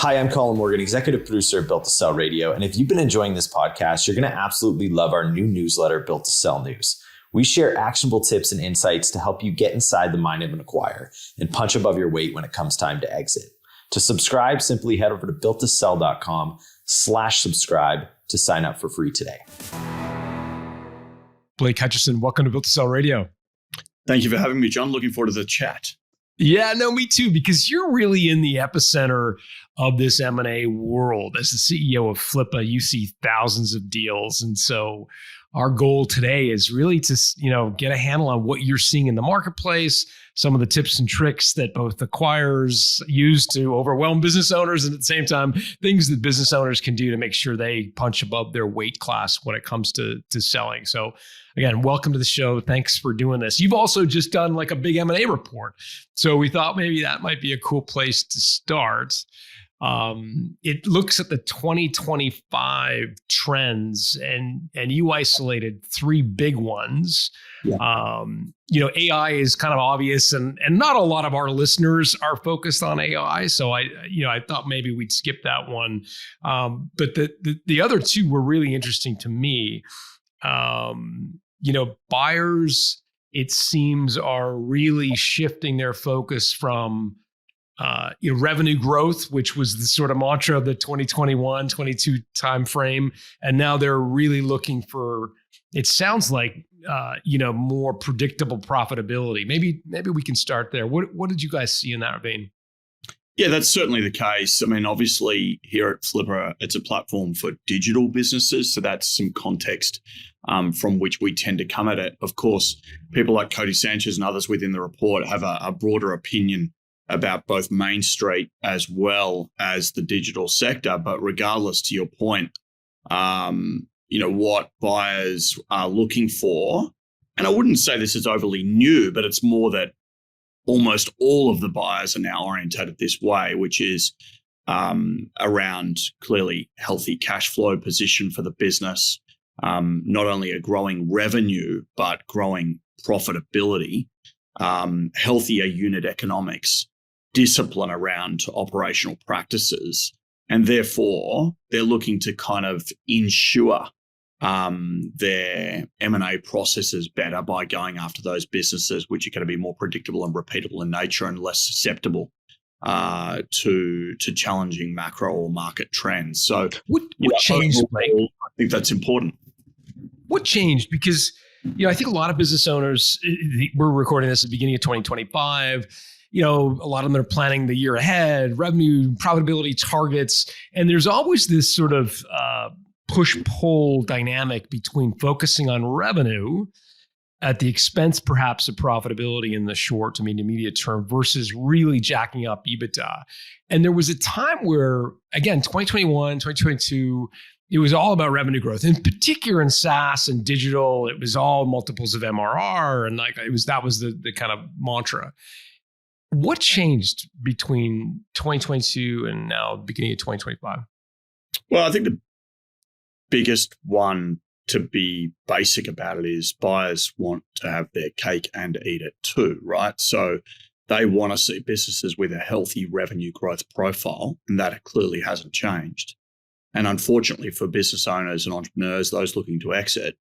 Hi, I'm Colin Morgan, executive producer of Built to Sell Radio. And if you've been enjoying this podcast, you're going to absolutely love our new newsletter, Built to Sell News. We share actionable tips and insights to help you get inside the mind of an acquirer and punch above your weight when it comes time to exit. To subscribe, simply head over to builttosell.com/subscribe to sign up for free today. Blake Hutchison, welcome to Built to Sell Radio. Thank you for having me, John. Looking forward to the chat. Yeah, no, me too, because you're really in the epicenter of this M&A world. As the CEO of Flippa, you see thousands of deals. And so our goal today is really to, get a handle on what you're seeing in the marketplace, some of the tips and tricks that both acquirers use to overwhelm business owners, and at the same time, things that business owners can do to make sure they punch above their weight class when it comes to selling. So again, welcome to the show. Thanks for doing this. You've also just done like a big M&A report. So we thought maybe that might be a cool place to start. It looks at the 2025 trends, and you isolated three big ones. Yeah. AI is kind of obvious, and not a lot of our listeners are focused on AI. So I thought maybe we'd skip that one. But the other two were really interesting to me. Buyers, it seems, are really shifting their focus from revenue growth, which was the sort of mantra of the 2021, 22 timeframe. And now they're really looking for, it sounds like, more predictable profitability. Maybe we can start there. What did you guys see in that vein? Yeah, that's certainly the case. I mean, obviously here at Flippa, it's a platform for digital businesses. So that's some context from which we tend to come at it. Of course, people like Cody Sanchez and others within the report have a broader opinion about both Main Street as well as the digital sector. But regardless, to your point, what buyers are looking for, and I wouldn't say this is overly new, but it's more that almost all of the buyers are now orientated this way, which is around clearly healthy cash flow position for the business, not only a growing revenue, but growing profitability, healthier unit economics, discipline around operational practices. And therefore, they're looking to kind of ensure their M&A processes better by going after those businesses which are going to be more predictable and repeatable in nature and less susceptible to challenging macro or market trends. So what changed, Blake? I think that's important. What changed? Because I think a lot of business owners, we're recording this at the beginning of 2025. A lot of them are planning the year ahead, revenue, profitability targets, and there's always this sort of push-pull dynamic between focusing on revenue at the expense perhaps of profitability in the short to intermediate term versus really jacking up EBITDA. And there was a time where, again, 2021, 2022, it was all about revenue growth. In particular in SaaS and digital, it was all multiples of MRR, and that was the kind of mantra. What changed between 2022 and now the beginning of 2025? Well, I think the biggest one, to be basic about it, is buyers want to have their cake and eat it too, right? So they want to see businesses with a healthy revenue growth profile, and that clearly hasn't changed. And unfortunately for business owners and entrepreneurs, those looking to exit,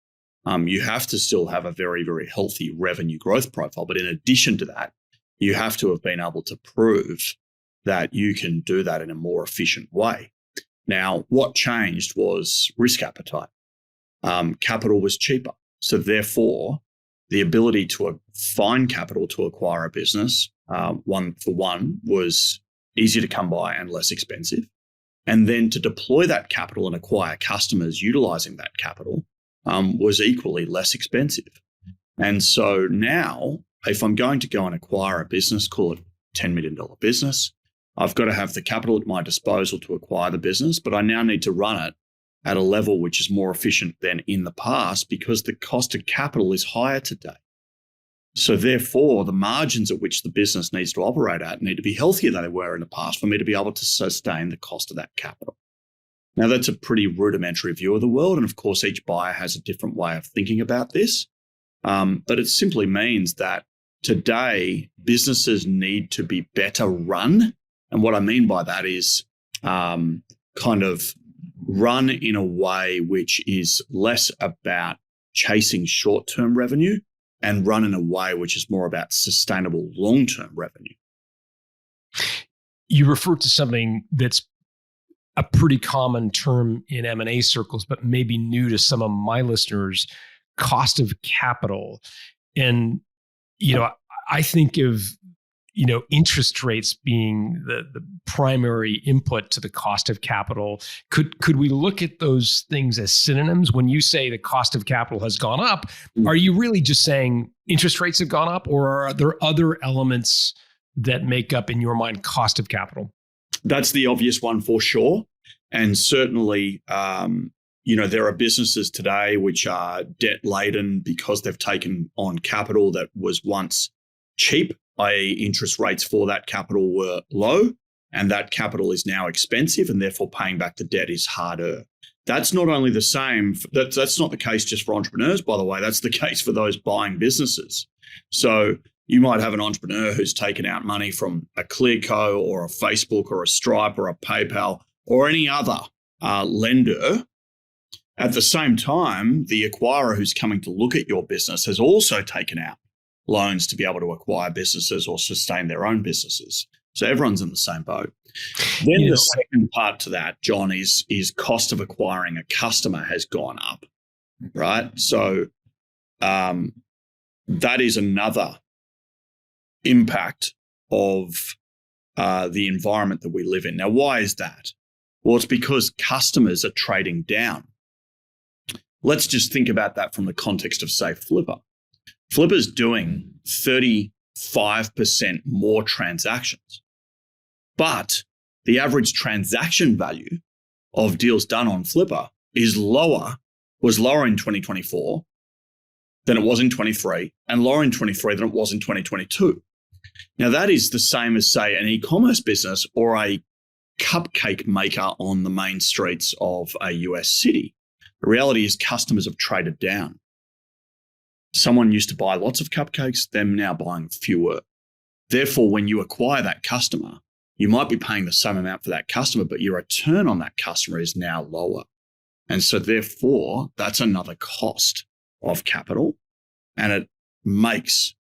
you have to still have a very, very healthy revenue growth profile. But in addition to that, you have to have been able to prove that you can do that in a more efficient way. Now, what changed was risk appetite. Capital was cheaper. So therefore, the ability to find capital to acquire a business, one was easier to come by and less expensive. And then to deploy that capital and acquire customers utilizing that capital was equally less expensive. And so now, if I'm going to go and acquire a business, call it $10 million business, I've got to have the capital at my disposal to acquire the business, but I now need to run it at a level which is more efficient than in the past because the cost of capital is higher today. So therefore, the margins at which the business needs to operate at need to be healthier than they were in the past for me to be able to sustain the cost of that capital. Now, that's a pretty rudimentary view of the world. And of course, each buyer has a different way of thinking about this. But it simply means that today, businesses need to be better run. And what I mean by that is kind of run in a way which is less about chasing short-term revenue and run in a way which is more about sustainable long-term revenue. You refer to something that's a pretty common term in M&A circles, but maybe new to some of my listeners, cost of capital. And, I think of, interest rates being the primary input to the cost of capital. Could we look at those things as synonyms? When you say the cost of capital has gone up, are you really just saying interest rates have gone up, or are there other elements that make up, in your mind, cost of capital? That's the obvious one for sure. And certainly, there are businesses today which are debt laden because they've taken on capital that was once cheap, i.e. interest rates for that capital were low, and that capital is now expensive, and therefore paying back the debt is harder. That's not only the same, that's not the case just for entrepreneurs, by the way, that's the case for those buying businesses. So you might have an entrepreneur who's taken out money from a Clearco or a Facebook or a Stripe or a PayPal or any other lender. At the same time, the acquirer who's coming to look at your business has also taken out loans to be able to acquire businesses or sustain their own businesses. So everyone's in the same boat. Then the second part to that, John, is cost of acquiring a customer has gone up, right? So that is another impact of the environment that we live in. Now, why is that? Well, it's because customers are trading down. Let's just think about that from the context of, say, Flippa. Flippa's doing 35% more transactions, but the average transaction value of deals done on Flippa was lower in 2024 than it was in 23, and lower in 23 than it was in 2022. Now, that is the same as, say, an e-commerce business or a cupcake maker on the main streets of a US city. The reality is customers have traded down. Someone used to buy lots of cupcakes, they're now buying fewer. Therefore, when you acquire that customer, you might be paying the same amount for that customer, but your return on that customer is now lower. And so therefore, that's another cost of capital, and it makes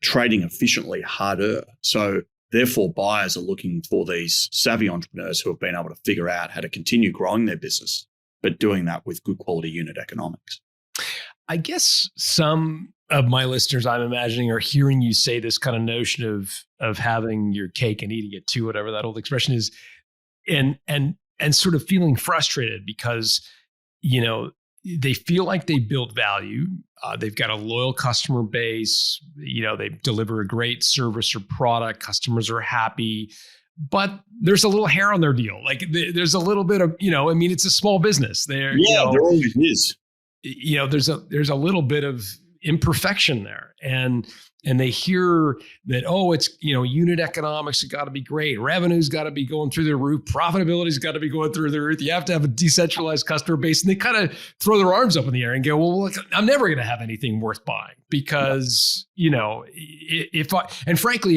trading efficiently harder. So therefore, buyers are looking for these savvy entrepreneurs who have been able to figure out how to continue growing their business, but doing that with good quality unit economics. I guess some of my listeners, I'm imagining, are hearing you say this kind of notion of having your cake and eating it too, whatever that old expression is, and sort of feeling frustrated because, they feel like they built value. They've got a loyal customer base. They deliver a great service or product. Customers are happy, but there's a little hair on their deal. Like there's a little bit of, it's a small business. There always is. There's a little bit of imperfection there, and they hear that, it's unit economics have got to be great, revenue's got to be going through the roof, profitability's got to be going through the roof, you have to have a decentralized customer base, and they kind of throw their arms up in the air and go, well, look, I'm never going to have anything worth buying because if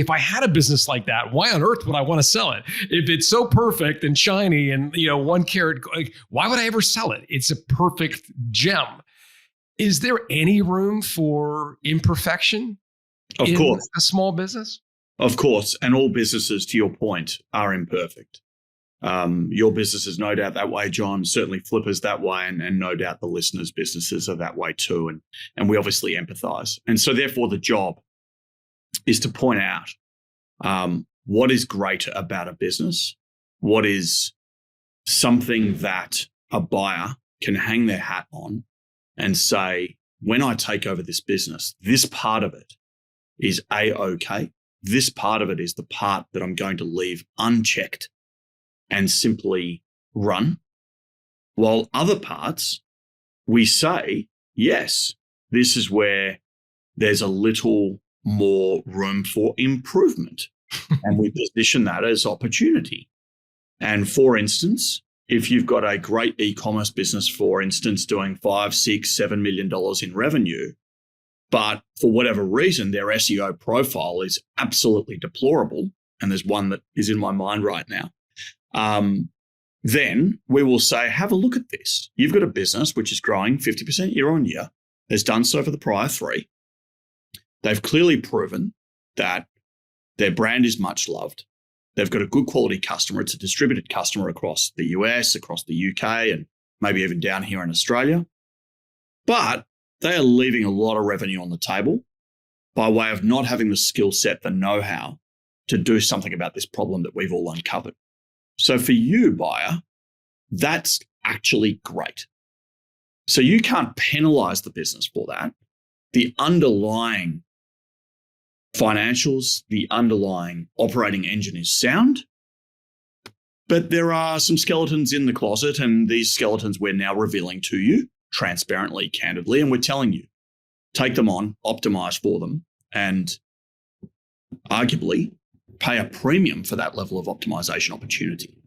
I had a business like that, why on earth would I want to sell it? If it's so perfect and shiny and 1 carat, why would I ever sell it? It's a perfect gem. Is there any room for imperfection in a small business? Of course. And all businesses, to your point, are imperfect. Your business is no doubt that way, John. Certainly Flippa's that way, and no doubt the listeners' businesses are that way too. And we obviously empathize. And so therefore the job is to point out what is great about a business, what is something that a buyer can hang their hat on and say, when I take over this business, this part of it is A-OK. This part of it is the part that I'm going to leave unchecked and simply run. While other parts, we say, yes, this is where there's a little more room for improvement. And we position that as opportunity. And for instance, if you've got a great e-commerce business, for instance, doing $5, $6, $7 million in revenue, but for whatever reason, their SEO profile is absolutely deplorable, and there's one that is in my mind right now, then we will say, have a look at this. You've got a business which is growing 50% year on year, has done so for the prior 3. They've clearly proven that their brand is much loved. They've got a good quality customer. It's a distributed customer across the US, across the UK, and maybe even down here in Australia. But they are leaving a lot of revenue on the table by way of not having the skill set, the know-how to do something about this problem that we've all uncovered. So for you, buyer, that's actually great. So you can't penalize the business for that. The underlying financials, the underlying operating engine is sound, but there are some skeletons in the closet, and these skeletons we're now revealing to you transparently, candidly, and we're telling you, take them on, optimize for them, and arguably pay a premium for that level of optimization opportunity.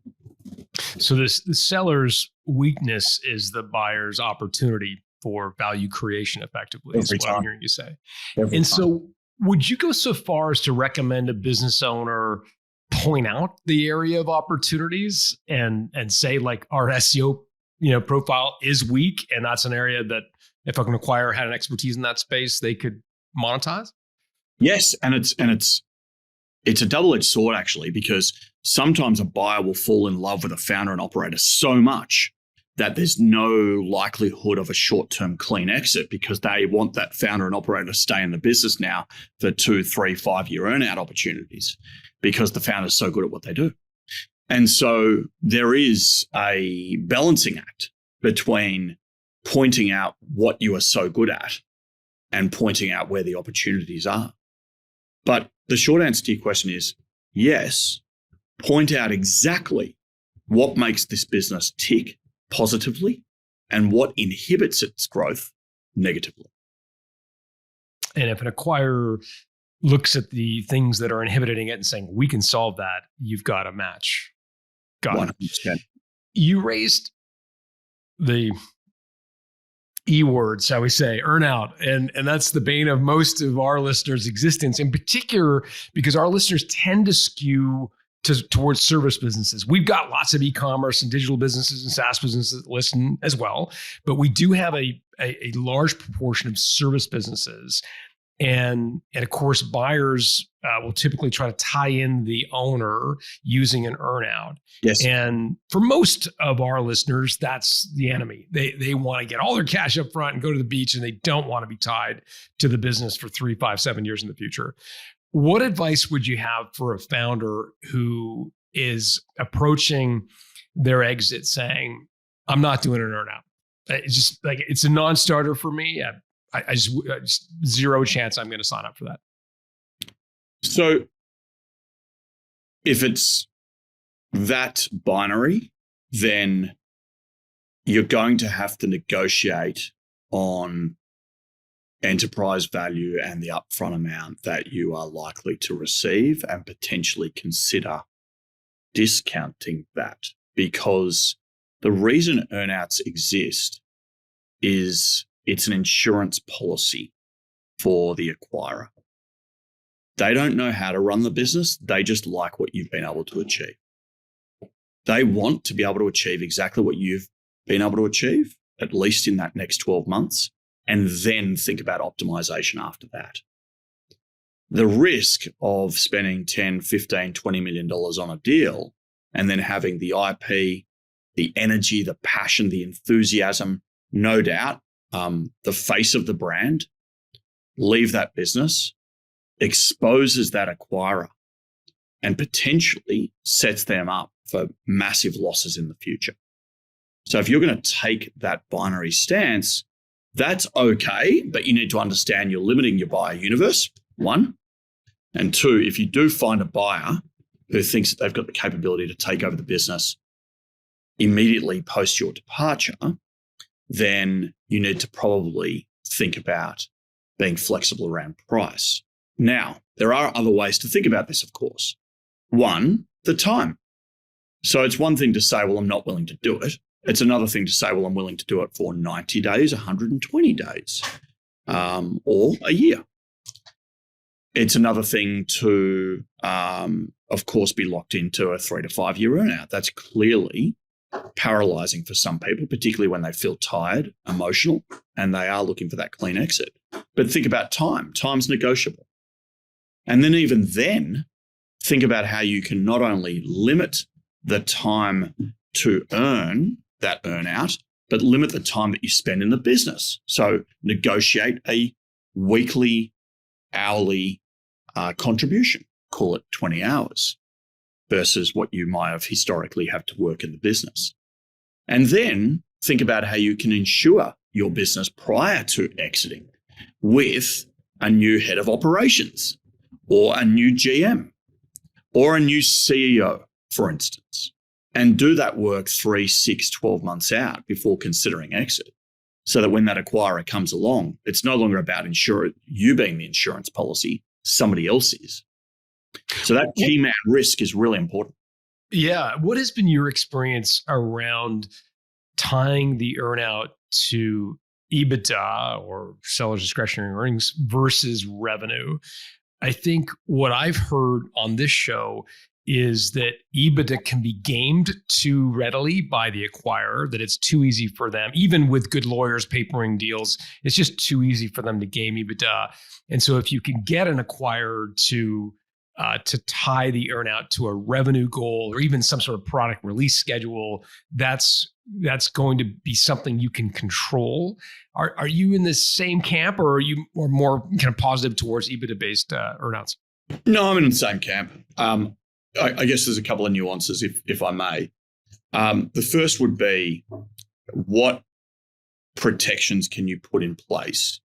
So the seller's weakness is the buyer's opportunity for value creation, effectively, is what I'm hearing you say. So would you go so far as to recommend a business owner point out the area of opportunities and say, like, our SEO profile is weak, and that's an area that if an acquirer had an expertise in that space, they could monetize? Yes, and it's a double-edged sword, actually, because sometimes a buyer will fall in love with a founder and operator so much that there's no likelihood of a short-term clean exit, because they want that founder and operator to stay in the business now for 2, 3, 5-year earnout opportunities, because the founder's so good at what they do. And so there is a balancing act between pointing out what you are so good at and pointing out where the opportunities are. But the short answer to your question is yes, point out exactly what makes this business tick positively and what inhibits its growth negatively. And if an acquirer looks at the things that are inhibiting it and saying, we can solve that, you've got a match. Got 100%. it. You raised the E word, shall we say, earnout. And that's the bane of most of our listeners' existence, in particular, because our listeners tend to skew towards service businesses. We've got lots of e-commerce and digital businesses and SaaS businesses that listen as well, but we do have a large proportion of service businesses. And of course, buyers will typically try to tie in the owner using an earnout. Yes. And for most of our listeners, that's the enemy. They want to get all their cash up front and go to the beach, and they don't want to be tied to the business for 3, 5, 7 years in the future. What advice would you have for a founder who is approaching their exit saying, I'm not doing an earnout? It's just like, it's a non-starter for me. I just zero chance I'm going to sign up for that. So if it's that binary, then you're going to have to negotiate on enterprise value and the upfront amount that you are likely to receive, and potentially consider discounting that, because the reason earnouts exist is it's an insurance policy for the acquirer. They don't know how to run the business. They just like what you've been able to achieve. They want to be able to achieve exactly what you've been able to achieve, at least in that next 12 months, and then think about optimization after that. The risk of spending $10, $15, $20 million on a deal and then having the IP, the energy, the passion, the enthusiasm, no doubt, the face of the brand, leave that business, exposes that acquirer, and potentially sets them up for massive losses in the future. So if you're going to take that binary stance, that's okay, but you need to understand you're limiting your buyer universe, 1. And 2, if you do find a buyer who thinks that they've got the capability to take over the business immediately post your departure, then you need to probably think about being flexible around price. Now, there are other ways to think about this, of course. 1, the time. So it's one thing to say, well, I'm not willing to do it. It's another thing to say, well, I'm willing to do it for 90 days, 120 days, or a year. It's another thing to, of course, be locked into a 3 to 5 year earnout. That's clearly paralyzing for some people, particularly when they feel tired, emotional, and they are looking for that clean exit. But think about time. Time's negotiable. And then even then, think about how you can not only limit the time to earn that earnout, but limit the time that you spend in the business. So negotiate a weekly, hourly contribution, call it 20 hours versus what you might have historically had to work in the business. And then think about how you can insure your business prior to exiting with a new head of operations or a new GM or a new CEO, for instance, and do that work 3, 6, 12 months out before considering exit. So that when that acquirer comes along, it's no longer about you being the insurance policy, somebody else is. So that key man risk is really important. Yeah. What has been your experience around tying the earnout to EBITDA or seller's discretionary earnings versus revenue? I think what I've heard on this show is that EBITDA can be gamed too readily by the acquirer, that it's too easy for them, even with good lawyers papering deals, it's just too easy for them to game EBITDA. And so if you can get an acquirer to tie the earnout to a revenue goal or even some sort of product release schedule, that's going to be something you can control. Are you in the same camp, or are you more kind of positive towards EBITDA-based earnouts? No, I'm in the same camp. I guess there's a couple of nuances, if I may. The first would be, what protections can you put in place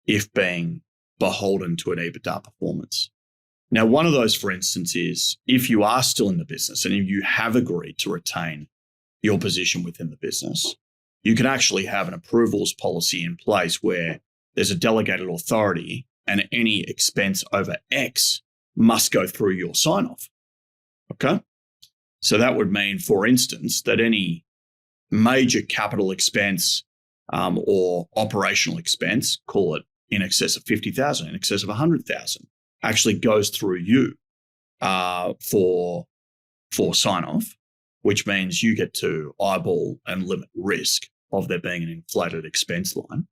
if being beholden to an EBITDA performance? Now, one of those, for instance, is if you are still in the business and if you have agreed to retain your position within the business, you can actually have an approvals policy in place where there's a delegated authority and any expense over X must go through your sign-off. Okay? So that would mean, for instance, that any major capital expense or operational expense, call it in excess of 50,000, in excess of 100,000, actually goes through you for sign-off, which means you get to eyeball and limit risk of there being an inflated expense line.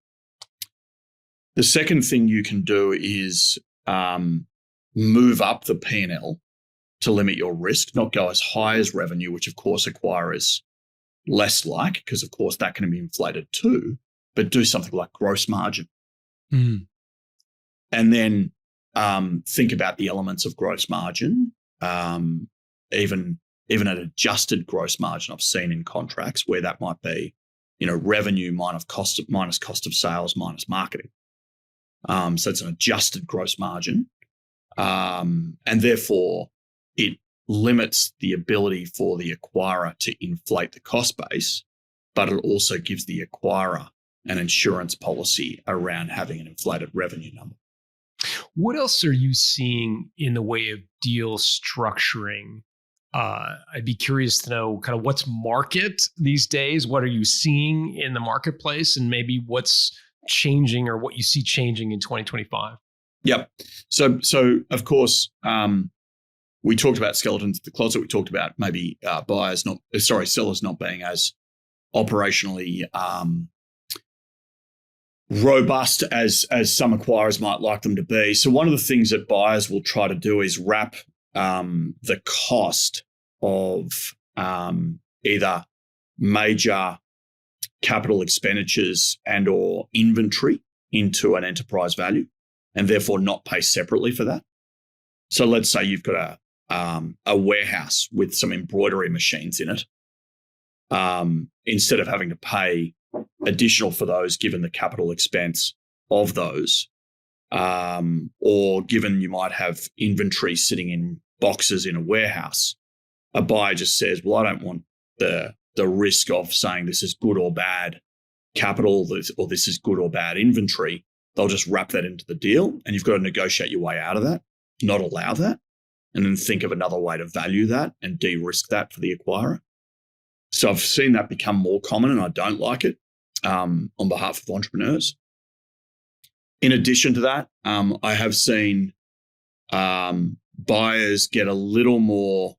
The second thing you can do is move up the P&L to limit your risk, not go as high as revenue, which of course acquirers less like, because of course that can be inflated too, but do something like gross margin. Mm. And then think about the elements of gross margin, even an adjusted gross margin I've seen in contracts where that might be, revenue minus cost of sales minus marketing. So it's an adjusted gross margin. And therefore it limits the ability for the acquirer to inflate the cost base, but it also gives the acquirer an insurance policy around having an inflated revenue number. What else are you seeing in the way of deal structuring? I'd be curious to know kind of what's market these days. What are you seeing in the marketplace, and maybe what's changing or what you see changing in 2025? Yep. So of course, we talked about skeletons in the closet. We talked about maybe sellers not being as operationally robust as some acquirers might like them to be. So one of the things that buyers will try to do is wrap the cost of either major capital expenditures and or inventory into an enterprise value, and therefore not pay separately for that. So let's say you've got a warehouse with some embroidery machines in it. Instead of having to pay additional for those, given the capital expense of those, or given you might have inventory sitting in boxes in a warehouse, a buyer just says, well, I don't want the risk of saying this is good or bad capital, or this is good or bad inventory. They'll just wrap that into the deal, and you've got to negotiate your way out of that, not allow that, and then think of another way to value that and de-risk that for the acquirer. So I've seen that become more common, and I don't like it on behalf of entrepreneurs. In addition to that, I have seen buyers get a little more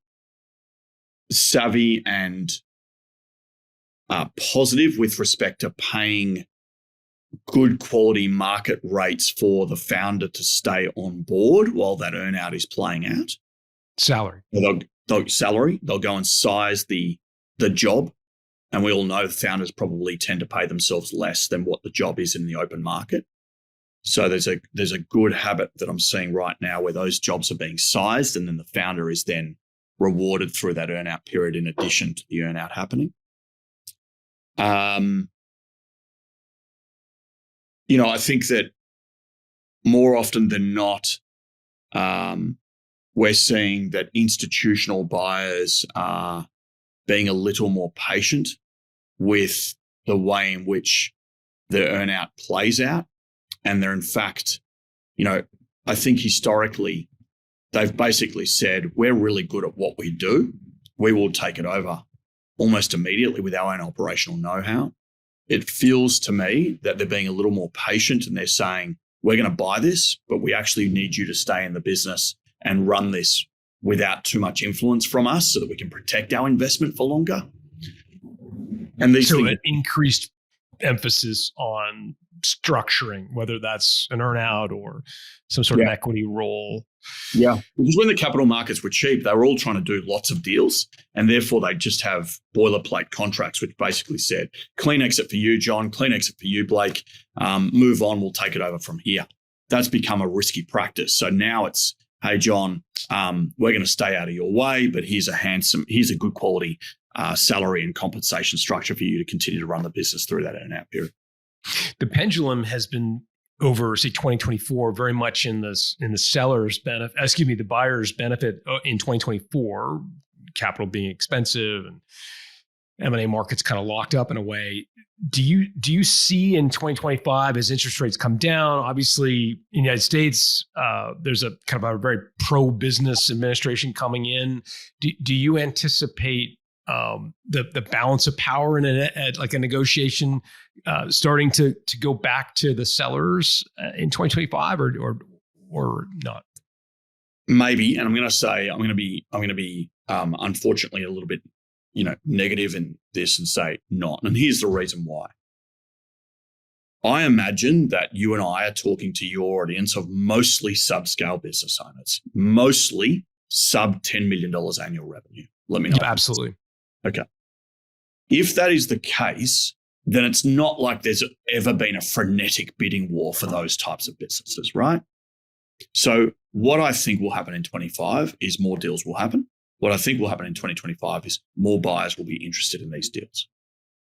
savvy and positive with respect to paying good quality market rates for the founder to stay on board while that earnout is playing out. Salary. They'll go and size the job. And we all know the founders probably tend to pay themselves less than what the job is in the open market. So there's a good habit that I'm seeing right now where those jobs are being sized, and then the founder is then rewarded through that earnout period in addition to the earnout happening. I think that more often than not, we're seeing that institutional buyers are being a little more patient with the way in which the earnout plays out. And they're in fact, I think historically, they've basically said, we're really good at what we do. We will take it over almost immediately with our own operational know-how. It feels to me that they're being a little more patient and they're saying, we're going to buy this, but we actually need you to stay in the business and run this without too much influence from us so that we can protect our investment for longer. And these things, an increased emphasis on structuring, whether that's an earnout or some sort of equity role. Yeah, because when the capital markets were cheap, they were all trying to do lots of deals, and therefore they just have boilerplate contracts, which basically said, clean exit for you, John, clean exit for you, Blake, move on, we'll take it over from here. That's become a risky practice. So now it's, hey, John, we're going to stay out of your way, but here's a good quality salary and compensation structure for you to continue to run the business through that earnout period. The pendulum has been over, say, 2024, very much in the seller's benefit, the buyer's benefit in 2024, capital being expensive and M&A markets kind of locked up in a way. Do you see in 2025 as interest rates come down? Obviously, in the United States, there's a kind of a very pro-business administration coming in. Do you anticipate the balance of power in a negotiation starting to go back to the sellers in 2025 or not? Maybe, and I'm going to be unfortunately a little bit negative in this and say not. And here's the reason why. I imagine that you and I are talking to your audience of mostly subscale business owners, mostly sub $10 million annual revenue. Let me know. Absolutely. Okay. If that is the case, then it's not like there's ever been a frenetic bidding war for those types of businesses, right? So what I think will happen in 25 is more deals will happen. What I think will happen in 2025 is more buyers will be interested in these deals.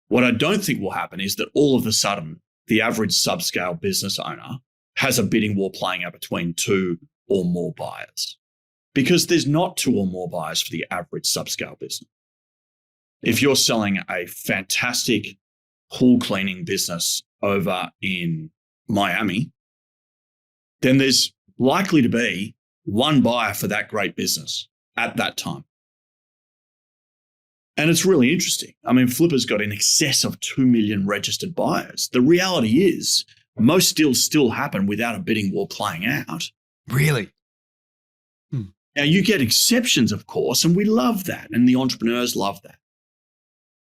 What I don't think will happen is that all of a sudden, the average subscale business owner has a bidding war playing out between two or more buyers, because there's not two or more buyers for the average subscale business. If you're selling a fantastic pool cleaning business over in Miami, then there's likely to be one buyer for that great business at that time. And it's really interesting. I mean, Flippa's got in excess of 2 million registered buyers. The reality is most deals still happen without a bidding war playing out. Really? Now, you get exceptions, of course, and we love that, and the entrepreneurs love that.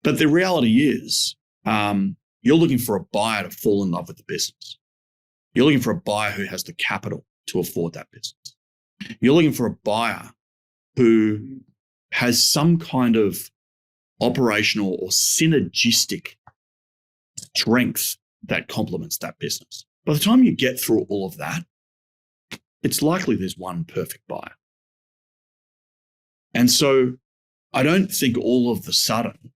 But the reality is you're looking for a buyer to fall in love with the business. You're looking for a buyer who has the capital to afford that business. You're looking for a buyer who has some kind of operational or synergistic strength that complements that business. By the time you get through all of that, it's likely there's one perfect buyer. And so I don't think all of the sudden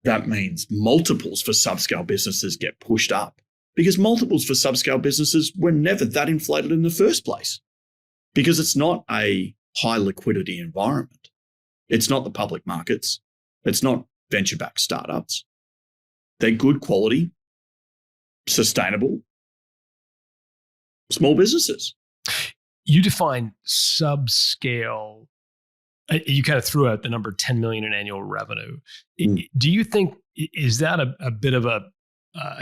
that means multiples for subscale businesses get pushed up, because multiples for subscale businesses were never that inflated in the first place, because it's not a high liquidity environment. It's not the public markets. It's not venture-backed startups. They're good quality, sustainable, small businesses. You define subscale. You kind of threw out the number 10 million in annual revenue. Do you think, is that a bit of a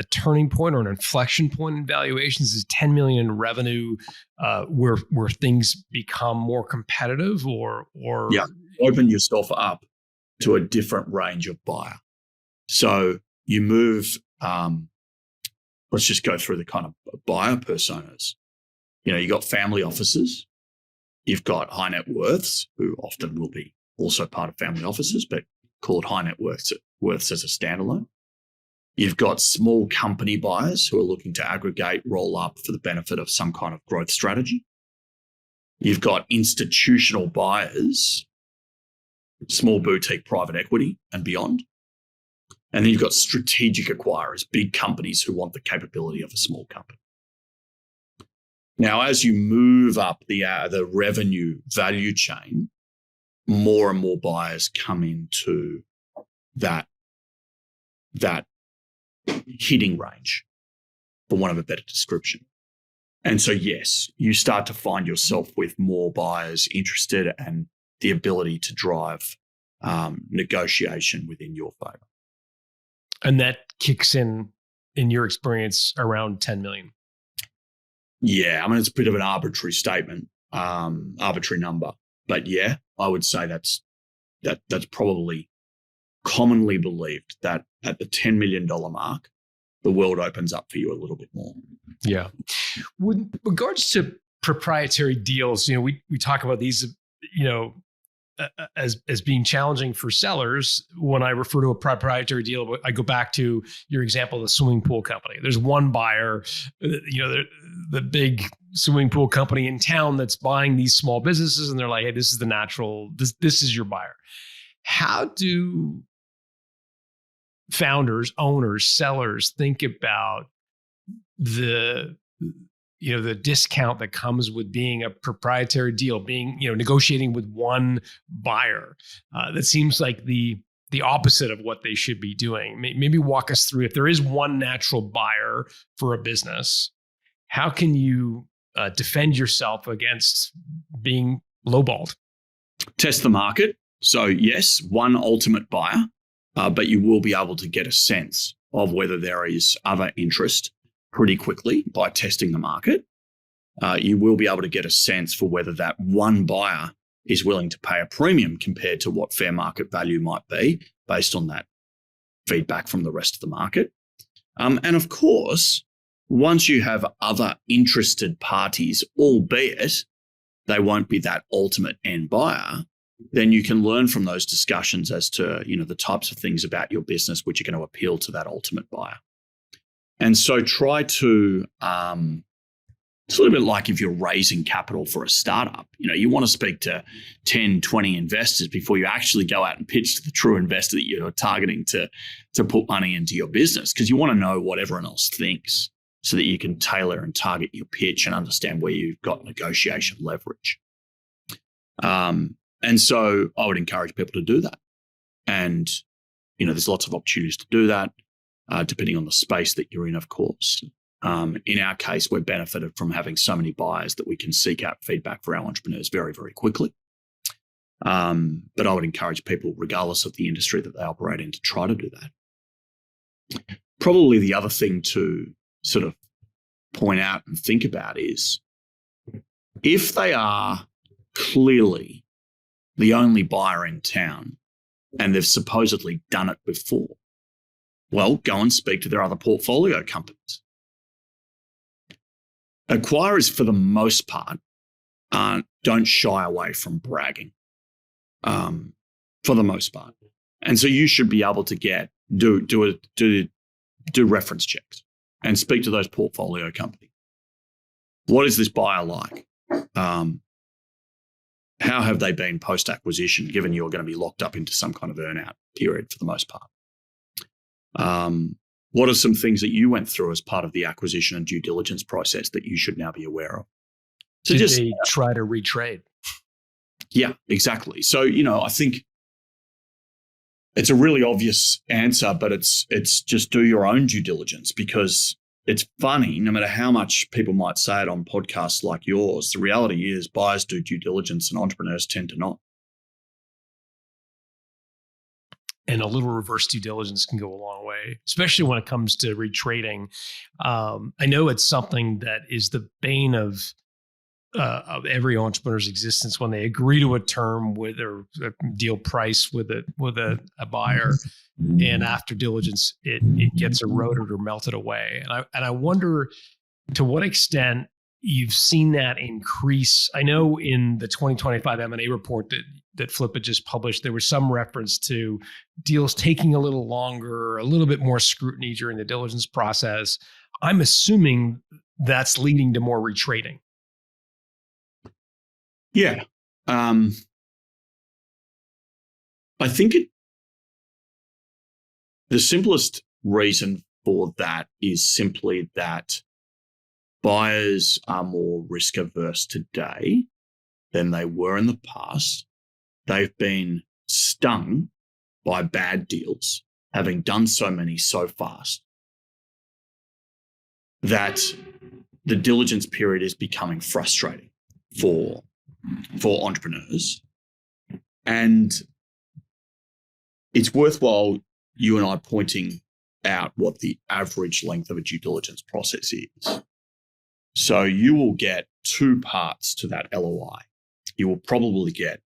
turning point or an inflection point in valuations? Is 10 million in revenue where things become more competitive or open yourself up to a different range of buyer. So you move, let's just go through the kind of buyer personas. You got family offices, you've got high net worths, who often will be also part of family offices, but called high net worths as a standalone. You've got small company buyers who are looking to aggregate, roll up for the benefit of some kind of growth strategy. You've got institutional buyers, small boutique private equity and beyond. And then you've got strategic acquirers, big companies who want the capability of a small company. Now, as you move up the revenue value chain, more and more buyers come into that hitting range, for want of a better description. And so, yes, you start to find yourself with more buyers interested and the ability to drive negotiation within your favor. And that kicks in your experience, around 10 million. Yeah, I mean, it's a bit of an arbitrary statement, arbitrary number. But yeah, I would say that's probably commonly believed that at the $10 million mark, the world opens up for you a little bit more. Yeah. With regards to proprietary deals, we talk about these, as being challenging for sellers. When I refer to a proprietary deal, I go back to your example of the swimming pool company. There's one buyer, the big swimming pool company in town that's buying these small businesses, and they're like, hey, this is the natural, this is your buyer. How do founders, owners, sellers think about the discount that comes with being a proprietary deal, being, negotiating with one buyer? That seems like the opposite of what they should be doing. Maybe walk us through, if there is one natural buyer for a business, how can you defend yourself against being lowballed? Test the market. So yes, one ultimate buyer, but you will be able to get a sense of whether there is other interest pretty quickly by testing the market. You will be able to get a sense for whether that one buyer is willing to pay a premium compared to what fair market value might be based on that feedback from the rest of the market. And of course, once you have other interested parties, albeit they won't be that ultimate end buyer, then you can learn from those discussions as to, the types of things about your business which are going to appeal to that ultimate buyer. And so try to, it's a little bit like if you're raising capital for a startup. You want to speak to 10, 20 investors before you actually go out and pitch to the true investor that you're targeting to put money into your business, because you want to know what everyone else thinks so that you can tailor and target your pitch and understand where you've got negotiation leverage. And so I would encourage people to do that. And, there's lots of opportunities to do that, depending on the space that you're in, of course. In our case, we're benefited from having so many buyers that we can seek out feedback for our entrepreneurs very, very quickly. But I would encourage people, regardless of the industry that they operate in, to try to do that. Probably the other thing to sort of point out and think about is, if they are clearly the only buyer in town and they've supposedly done it before, well, go and speak to their other portfolio companies. Acquirers, for the most part, don't shy away from bragging, for the most part. And so you should be able to do reference checks and speak to those portfolio companies. What is this buyer like? How have they been post-acquisition, given you're going to be locked up into some kind of earn-out period for the most part? What are some things that you went through as part of the acquisition and due diligence process that you should now be aware of? So Did they try to retrade? Yeah, exactly. So, I think it's a really obvious answer, but it's just do your own due diligence, because it's funny, no matter how much people might say it on podcasts like yours, the reality is buyers do due diligence and entrepreneurs tend to not. And a little reverse due diligence can go a long way, especially when it comes to retrading. I know it's something that is the bane of of every entrepreneur's existence when they agree to a term with a deal price with a buyer, and after diligence, it gets eroded or melted away. And I wonder to what extent you've seen that increase. I know in the 2025 M&A report that Flippa just published, there was some reference to deals taking a little longer, a little bit more scrutiny during the diligence process. I'm assuming that's leading to more retrading. Yeah. I think the simplest reason for that is simply that buyers are more risk averse today than they were in the past. They've been stung by bad deals, having done so many so fast, that the diligence period is becoming frustrating for entrepreneurs. And it's worthwhile you and I pointing out what the average length of a due diligence process is. So you will get two parts to that LOI. You will probably get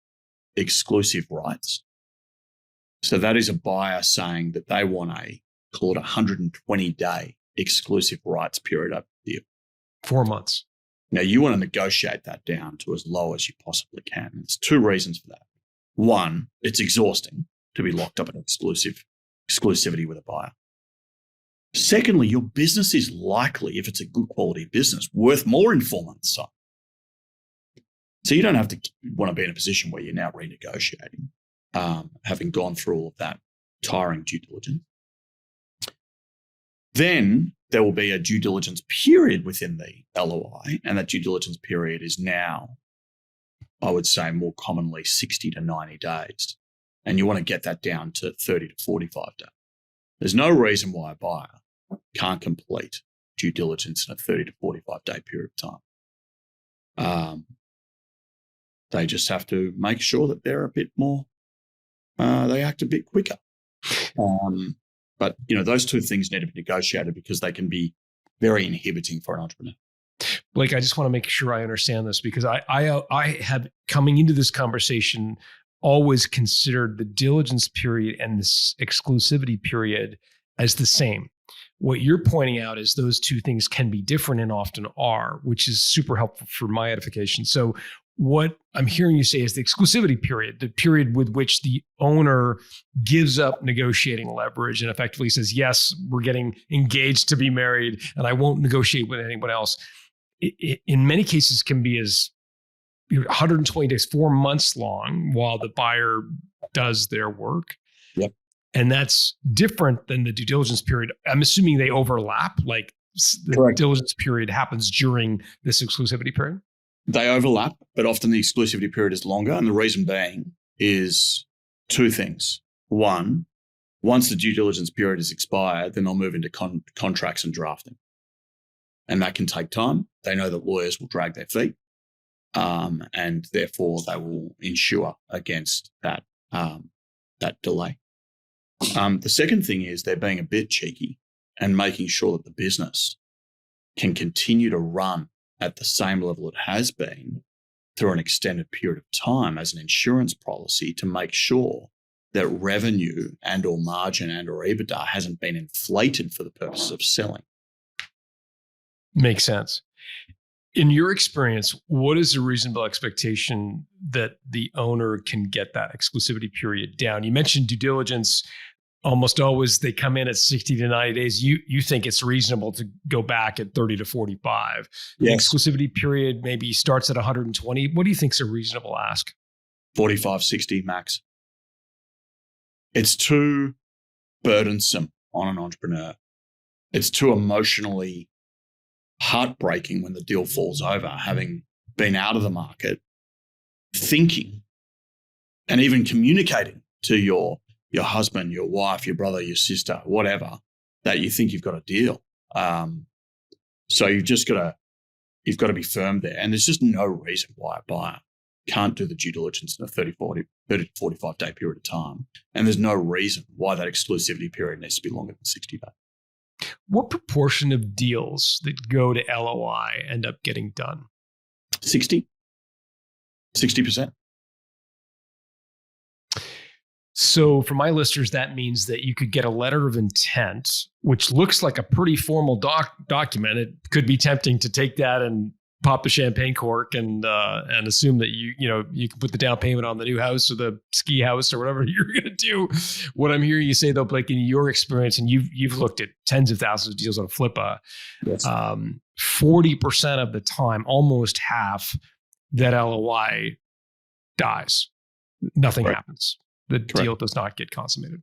exclusive rights. So that is a buyer saying that they want call it 120-day exclusive rights period of the deal. 4 months. Now, you want to negotiate that down to as low as you possibly can. There's two reasons for that. One, it's exhausting to be locked up in exclusivity with a buyer. Secondly, your business is likely, if it's a good quality business, worth more in 4 months' time. So you don't have to want to be in a position where you're now renegotiating, having gone through all of that tiring due diligence. Then there will be a due diligence period within the LOI, and that due diligence period is now, I would say, more commonly 60 to 90 days. And you want to get that down to 30 to 45 days. There's no reason why a buyer can't complete due diligence in a 30 to 45 day period of time. They just have to make sure that they're a bit more, they act a bit quicker. But those two things need to be negotiated because they can be very inhibiting for an entrepreneur. Blake, I just want to make sure I understand this because I have, coming into this conversation, always considered the diligence period and this exclusivity period as the same. What you're pointing out is those two things can be different and often are, which is super helpful for my edification. So what I'm hearing you say is the exclusivity period, the period with which the owner gives up negotiating leverage and effectively says, yes, we're getting engaged to be married and I won't negotiate with anyone else. It in many cases can be as 120 days, 4 months long while the buyer does their work. Yep. And that's different than the due diligence period. I'm assuming they overlap, like the Correct. Diligence period happens during this exclusivity period. They overlap, but often the exclusivity period is longer. And the reason being is two things. One, once the due diligence period is expired, then they'll move into contracts and drafting. And that can take time. They know that lawyers will drag their feet. And therefore they will insure against that delay. The second thing is they're being a bit cheeky and making sure that the business can continue to run at the same level it has been through an extended period of time as an insurance policy to make sure that revenue and or margin and or EBITDA hasn't been inflated for the purposes of selling. Makes sense. In your experience, what is a reasonable expectation that the owner can get that exclusivity period down? You mentioned due diligence. Almost always they come in at 60 to 90 days. You think it's reasonable to go back at 30 to 45. Yes. The exclusivity period maybe starts at 120. What do you think is a reasonable ask? 45, 60 max. It's too burdensome on an entrepreneur. It's too emotionally heartbreaking when the deal falls over, having been out of the market, thinking and even communicating to your husband, your wife, your brother, your sister, whatever, that you think you've got a deal. So you've got to be firm there. And there's just no reason why a buyer can't do the due diligence in a 30 to 45 day period of time. And there's no reason why that exclusivity period needs to be longer than 60 days. What proportion of deals that go to LOI end up getting done? 60%. So for my listeners, that means that you could get a letter of intent, which looks like a pretty formal document. It could be tempting to take that and pop the champagne cork and assume that you can put the down payment on the new house or the ski house or whatever you're going to do. What I'm hearing you say, though, Blake, in your experience, and you've looked at tens of thousands of deals on Flippa, Yes. 40% of the time, almost half, that LOI dies. Nothing Right. happens. The deal does not get consummated.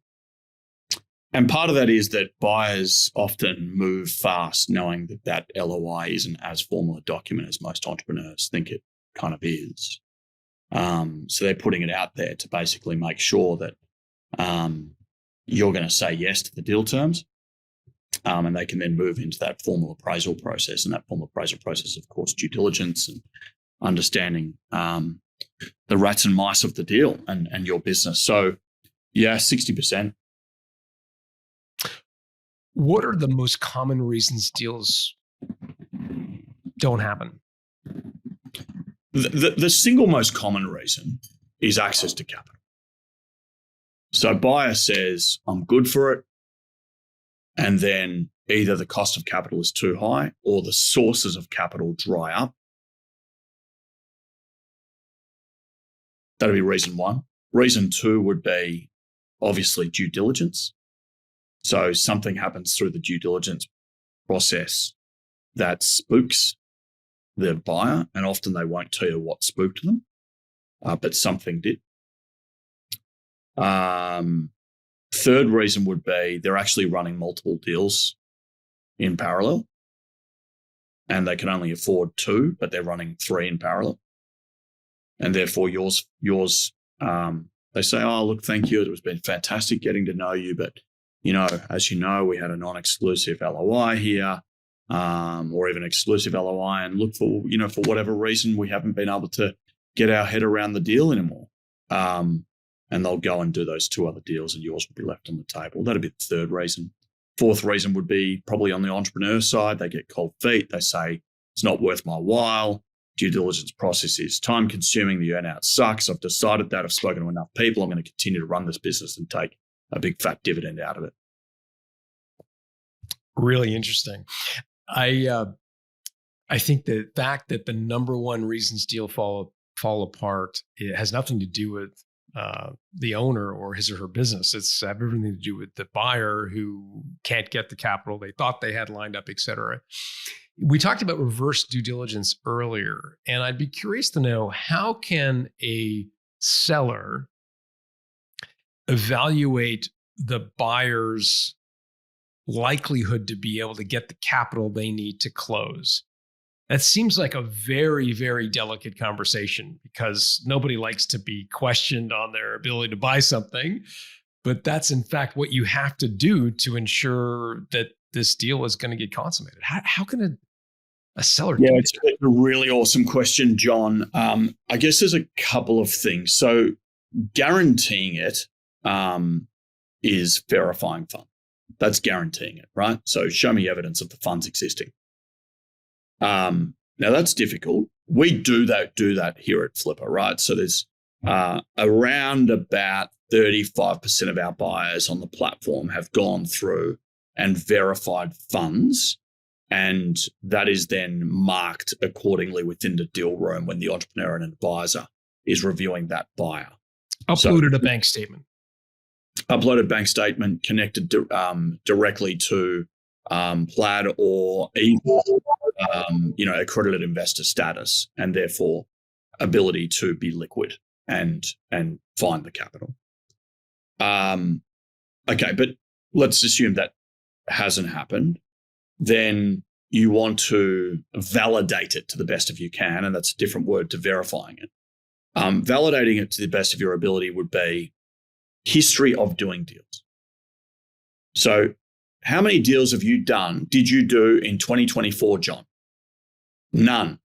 And part of that is that buyers often move fast, knowing that that LOI isn't as formal a document as most entrepreneurs think it kind of is. So they're putting it out there to basically make sure that you're going to say yes to the deal terms, and they can then move into that formal appraisal process. And that formal appraisal process, of course, due diligence and understanding the rats and mice of the deal and your business. So, yeah, 60%. What are the most common reasons deals don't happen? The single most common reason is access to capital. So buyer says, I'm good for it. And then either the cost of capital is too high or the sources of capital dry up. That'd be reason one. Reason two would be obviously due diligence. So something happens through the due diligence process that spooks the buyer, and often they won't tell you what spooked them, but something did. Third reason would be they're actually running multiple deals in parallel, and they can only afford 2, but they're running 3 in parallel. And therefore yours, they say, oh, look, thank you. It has been fantastic getting to know you. But, as you know, we had a non-exclusive LOI here, or even exclusive LOI. And look, for whatever reason, we haven't been able to get our head around the deal anymore. And they'll go and do those 2 other deals and yours will be left on the table. That'd be the third reason. Fourth reason would be probably on the entrepreneur side. They get cold feet. They say, it's not worth my while. Due diligence process is time consuming. The earnout sucks. I've decided that. I've spoken to enough people. I'm going to continue to run this business and take a big fat dividend out of it. Really interesting. I think the fact that the number one reasons deal fall apart, it has nothing to do with the owner or his or her business. It's everything to do with the buyer who can't get the capital they thought they had lined up, et cetera. We talked about reverse due diligence earlier, and I'd be curious to know, how can a seller evaluate the buyer's likelihood to be able to get the capital they need to close? That seems like a very, very delicate conversation, because nobody likes to be questioned on their ability to buy something. But that's in fact what you have to do to ensure that this deal is going to get consummated. How can a seller do that? It's a really awesome question, John. I guess there's a couple of things. So guaranteeing it is verifying fund. That's guaranteeing it, right? So show me evidence of the funds existing. Now that's difficult. We do that here at Flippa, right? So there's around about 35% of our buyers on the platform have gone through and verified funds, and that is then marked accordingly within the deal room when the entrepreneur and advisor is reviewing that buyer. Uploaded a bank statement. Uploaded bank statement, connected directly to Plaid or either, accredited investor status, and therefore ability to be liquid and find the capital. Okay, but let's assume that hasn't happened. Then you want to validate it to the best of you can, and that's a different word to verifying it. Validating it to the best of your ability would be history of doing deals. So how many deals did you do in 2024, John? None.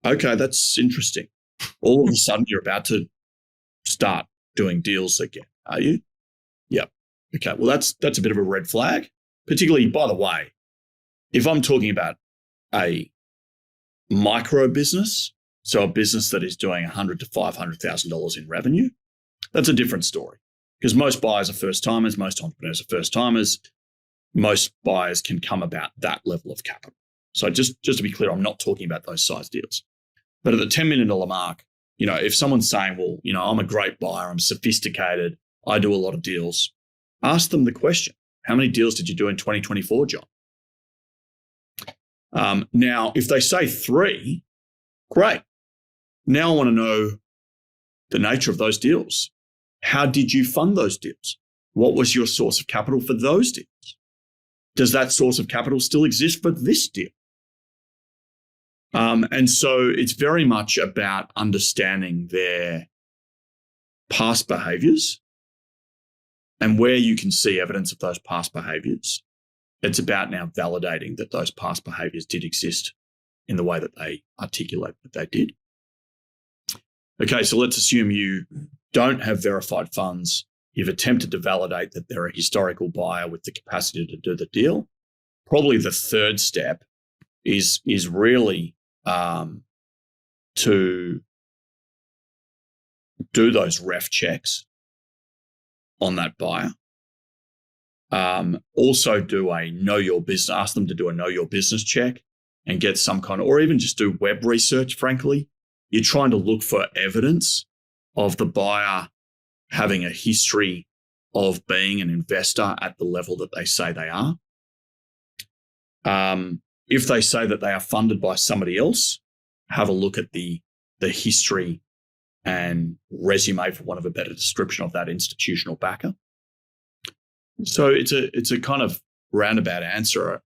Okay, that's interesting. All of a sudden you're about to start doing deals again, are you? Yep. Okay, well that's a bit of a red flag, particularly, by the way, if I'm talking about a micro business, So a business that is doing $100,000 to $500,000 in revenue, that's a different story, because most buyers are first timers, most entrepreneurs are first timers. Most buyers can come about that level of capital. So just to be clear, I'm not talking about those size deals. But at the $10 million mark, if someone's saying, well, I'm a great buyer, I'm sophisticated, I do a lot of deals, ask them the question, how many deals did you do in 2024, John? Now, if they say 3, great. Now I want to know the nature of those deals. How did you fund those deals? What was your source of capital for those deals? Does that source of capital still exist for this deal? And so it's very much about understanding their past behaviors, and where you can see evidence of those past behaviors, it's about now validating that those past behaviors did exist in the way that they articulate that they did. Okay, so let's assume you don't have verified funds. You've attempted to validate that they're a historical buyer with the capacity to do the deal. Probably the third step is really to do those ref checks on that buyer. Also do a know your business, ask them to do a know your business check and get some kind of, or even just do web research, frankly. You're trying to look for evidence of the buyer having a history of being an investor at the level that they say they are. If they say that they are funded by somebody else, have a look at the history and resume, for want of a better description, of that institutional backer. So it's a kind of roundabout answer.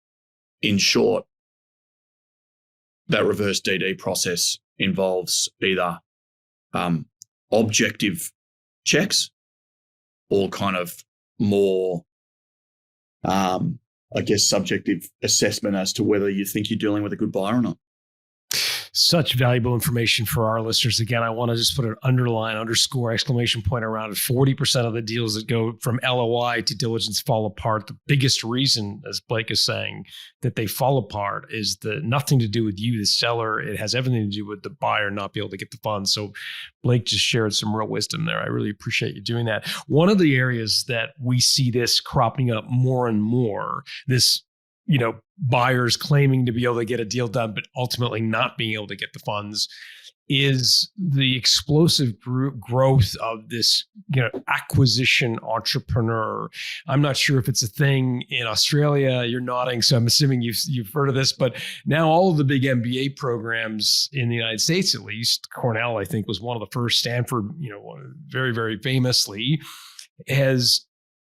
In short, that reverse DD process involves either objective checks or kind of more, subjective assessment as to whether you think you're dealing with a good buyer or not. Such valuable information for our listeners. Again, I want to just put an underline, underscore, exclamation point around it. 40% of the deals that go from LOI to diligence fall apart. The biggest reason, as Blake is saying, that they fall apart is nothing to do with you, the seller. It has everything to do with the buyer not be able to get the funds. So Blake just shared some real wisdom there. I really appreciate you doing that. One of the areas that we see this cropping up more and more, this buyers claiming to be able to get a deal done, but ultimately not being able to get the funds, is the explosive growth of this, acquisition entrepreneur. I'm not sure if it's a thing in Australia. You're nodding, so I'm assuming you've heard of this. But now all of the big MBA programs in the United States, at least, Cornell, I think, was one of the first. Stanford, very, very famously, has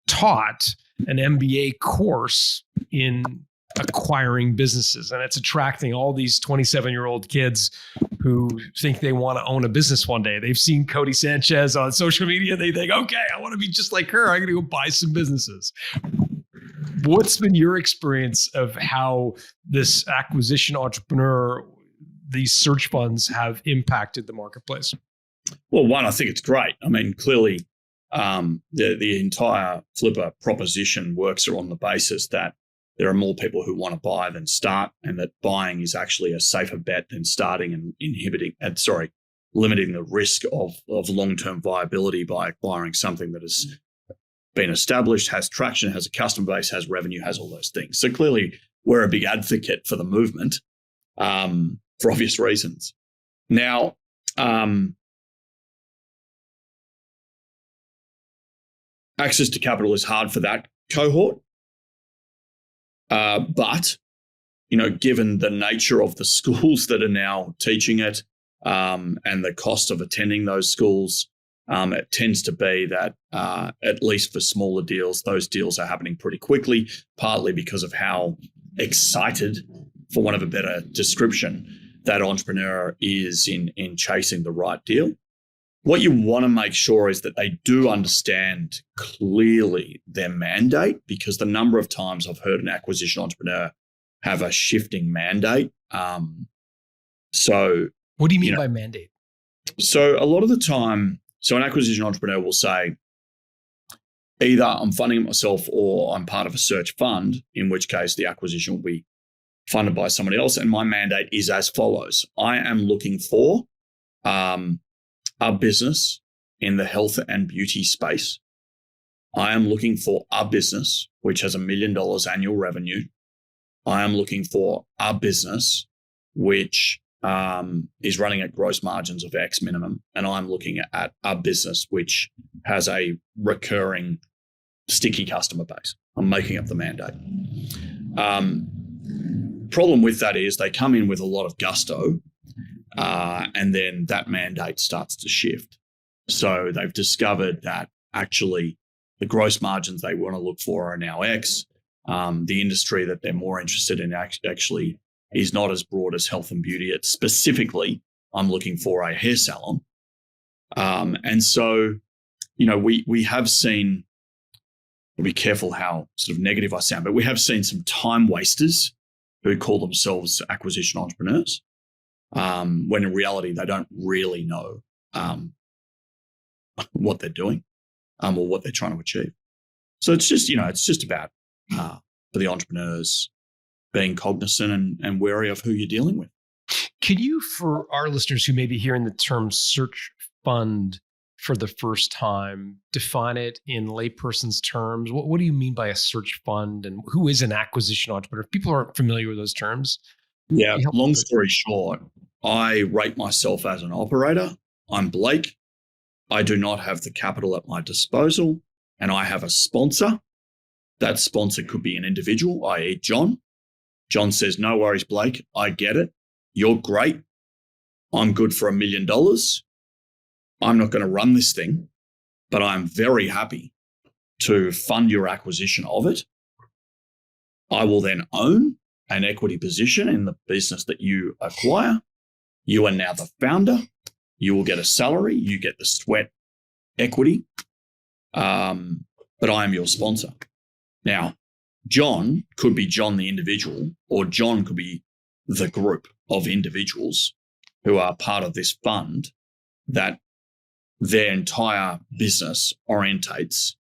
taught an MBA course in acquiring businesses. And it's attracting all these 27-year-old kids who think they want to own a business one day. They've seen Cody Sanchez on social media. They think, okay, I want to be just like her. I'm going to go buy some businesses. What's been your experience of how this acquisition entrepreneur, these search funds, have impacted the marketplace? Well, one, I think it's great. I mean, clearly, the entire Flippa proposition works on the basis that there are more people who want to buy than start, and that buying is actually a safer bet than starting and limiting the risk of long-term viability by acquiring something that has been established, has traction, has a customer base, has revenue, has all those things. So clearly, we're a big advocate for the movement for obvious reasons. Now, access to capital is hard for that cohort. But, given the nature of the schools that are now teaching it and the cost of attending those schools, it tends to be that, at least for smaller deals, those deals are happening pretty quickly, partly because of how excited, for want of a better description, that entrepreneur is in chasing the right deal. What you want to make sure is that they do understand clearly their mandate, because the number of times I've heard an acquisition entrepreneur have a shifting mandate. So what do you mean by mandate? So a lot of the time, an acquisition entrepreneur will say, either I'm funding it myself or I'm part of a search fund, in which case the acquisition will be funded by somebody else. And my mandate is as follows. I am looking for a business in the health and beauty space. I am looking for a business which has $1 million annual revenue. I am looking for a business which is running at gross margins of X minimum. And I'm looking at a business which has a recurring sticky customer base. I'm making up the mandate. Problem with that is they come in with a lot of gusto, and then that mandate starts to shift. So they've discovered that actually the gross margins they want to look for are now X. The industry that they're more interested in actually is not as broad as health and beauty. It's specifically, I'm looking for a hair salon. And so, we have seen, I'll be careful how sort of negative I sound, but we have seen some time wasters who call themselves acquisition entrepreneurs, when in reality, they don't really know what they're doing or what they're trying to achieve. So it's just about for the entrepreneurs being cognizant and wary of who you're dealing with. Can you, for our listeners who may be hearing the term search fund for the first time, define it in layperson's terms? What do you mean by a search fund, and who is an acquisition entrepreneur? If people aren't familiar with those terms. Yeah, long story short, I rate myself as an operator. I'm Blake. I do not have the capital at my disposal, and I have a sponsor. That sponsor could be an individual, i.e. John. John says, no worries, Blake. I get it. You're great. I'm good for $1 million. I'm not going to run this thing, but I'm very happy to fund your acquisition of it. I will then own an equity position in the business that you acquire. You are now the founder. You will get a salary. You get the sweat equity. But I am your sponsor. Now, John could be John the individual, or John could be the group of individuals who are part of this fund that their entire business orientates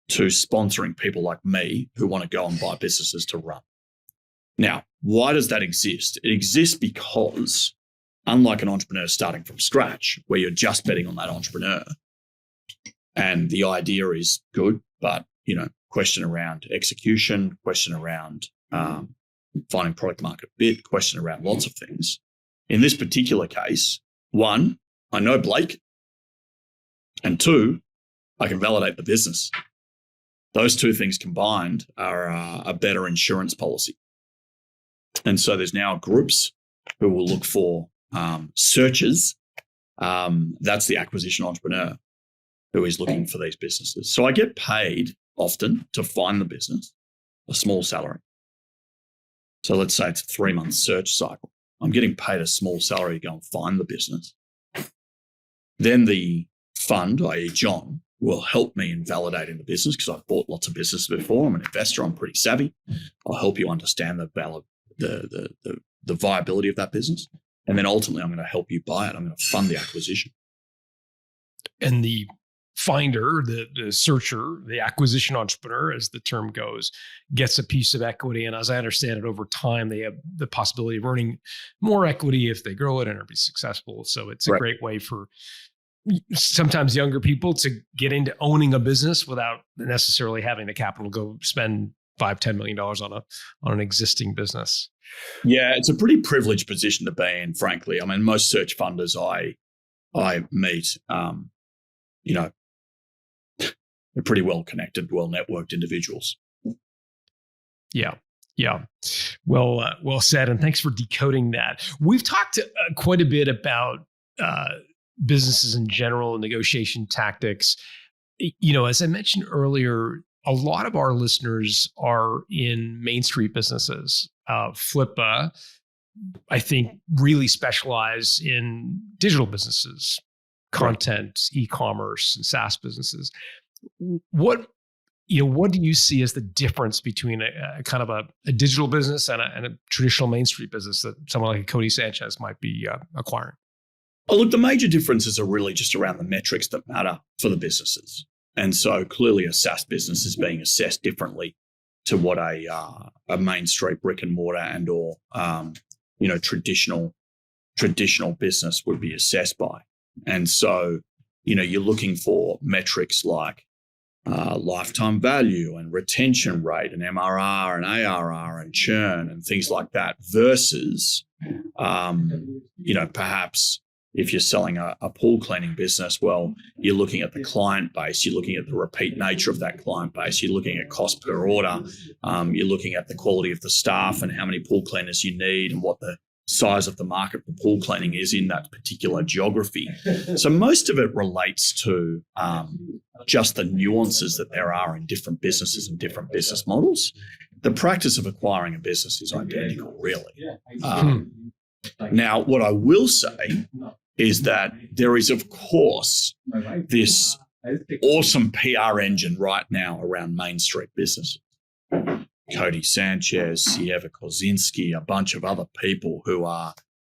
to sponsoring people like me who want to go and buy businesses to run. Now, why does that exist? It exists because, unlike an entrepreneur starting from scratch, where you're just betting on that entrepreneur, and the idea is good, but, question around execution, question around finding product market fit, question around lots of things. In this particular case, one, I know Blake, and two, I can validate the business. Those two things combined are a better insurance policy. And so there's now groups who will look for searches. That's the acquisition entrepreneur who is looking for these businesses. So I get paid often to find the business, a small salary. So let's say it's a 3-month search cycle. I'm getting paid a small salary to go and find the business. Then the fund, i.e. John, will help me in validating the business because I've bought lots of businesses before. I'm an investor. I'm pretty savvy. I'll help you understand the viability of that business. And then ultimately, I'm going to help you buy it. I'm going to fund the acquisition. And the finder, the searcher, the acquisition entrepreneur, as the term goes, gets a piece of equity. And as I understand it, over time, they have the possibility of earning more equity if they grow it and are be successful. So it's a great way for sometimes younger people to get into owning a business without necessarily having the capital go spend $5-10 million on an existing business. Yeah, it's a pretty privileged position to be in, frankly. I mean, most search funders I meet, they're pretty well connected, well networked individuals. Yeah. Well said. And thanks for decoding that. We've talked quite a bit about businesses in general, negotiation tactics. As I mentioned earlier, a lot of our listeners are in Main Street businesses. Flippa, I think, really specialize in digital businesses, content, e-commerce, and SaaS businesses. What do you see as the difference between a kind of a digital business and a traditional Main Street business that someone like a Cody Sanchez might be acquiring? Oh, look, the major differences are really just around the metrics that matter for the businesses. And so clearly a SaaS business is being assessed differently to what a Main Street brick and mortar and or traditional traditional business would be assessed by. And so, you're looking for metrics like lifetime value and retention rate and MRR and ARR and churn and things like that versus, perhaps if you're selling a pool cleaning business, well, you're looking at the client base, you're looking at the repeat nature of that client base, you're looking at cost per order, you're looking at the quality of the staff and how many pool cleaners you need and what the size of the market for pool cleaning is in that particular geography. So most of it relates to just the nuances that there are in different businesses and different business models. The practice of acquiring a business is identical, really. Now, what I will say is that there is, of course, this awesome PR engine right now around Main Street business. Cody Sanchez, Sierra Kozinski, a bunch of other people who are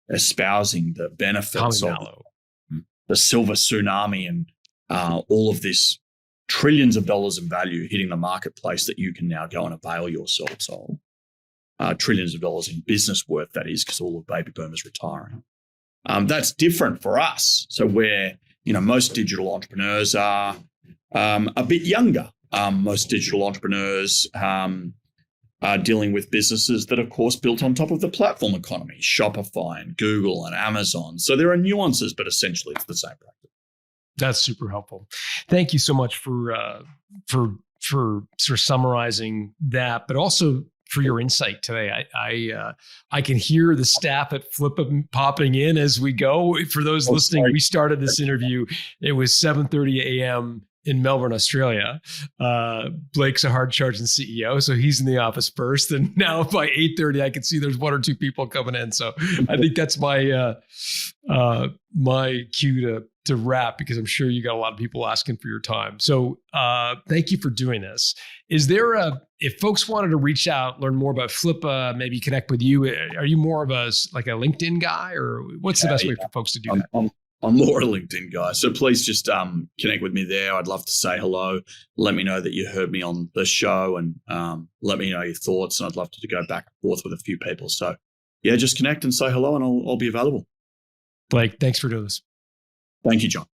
espousing the benefits of the silver tsunami and all of this trillions of dollars in value hitting the marketplace that you can now go and avail yourselves of. Trillions of dollars in business worth, that is, because all the baby boomers retiring. That's different for us. So where, most digital entrepreneurs are a bit younger. Most digital entrepreneurs are dealing with businesses that are, of course, built on top of the platform economy, Shopify and Google and Amazon. So there are nuances, but essentially it's the same practice. That's super helpful. Thank you so much for sort of summarizing that, but also for your insight today. I can hear the staff at Flippa popping in as we go. For those listening, we started this interview. It was 7:30 a.m. in Melbourne, Australia. Blake's a hard charging CEO, so he's in the office first. And now by 8:30, I can see there's one or two people coming in. So I think that's my my cue to wrap, because I'm sure you got a lot of people asking for your time. So thank you for doing this. Is there if folks wanted to reach out, learn more about Flippa, maybe connect with you, are you more of a LinkedIn guy, or what's the best way for folks to do that? I'm more a LinkedIn guy. So please just connect with me there. I'd love to say hello. Let me know that you heard me on the show, and let me know your thoughts. And I'd love to go back and forth with a few people. So yeah, just connect and say hello, and I'll be available. Blake, thanks for doing this. Thank you, John.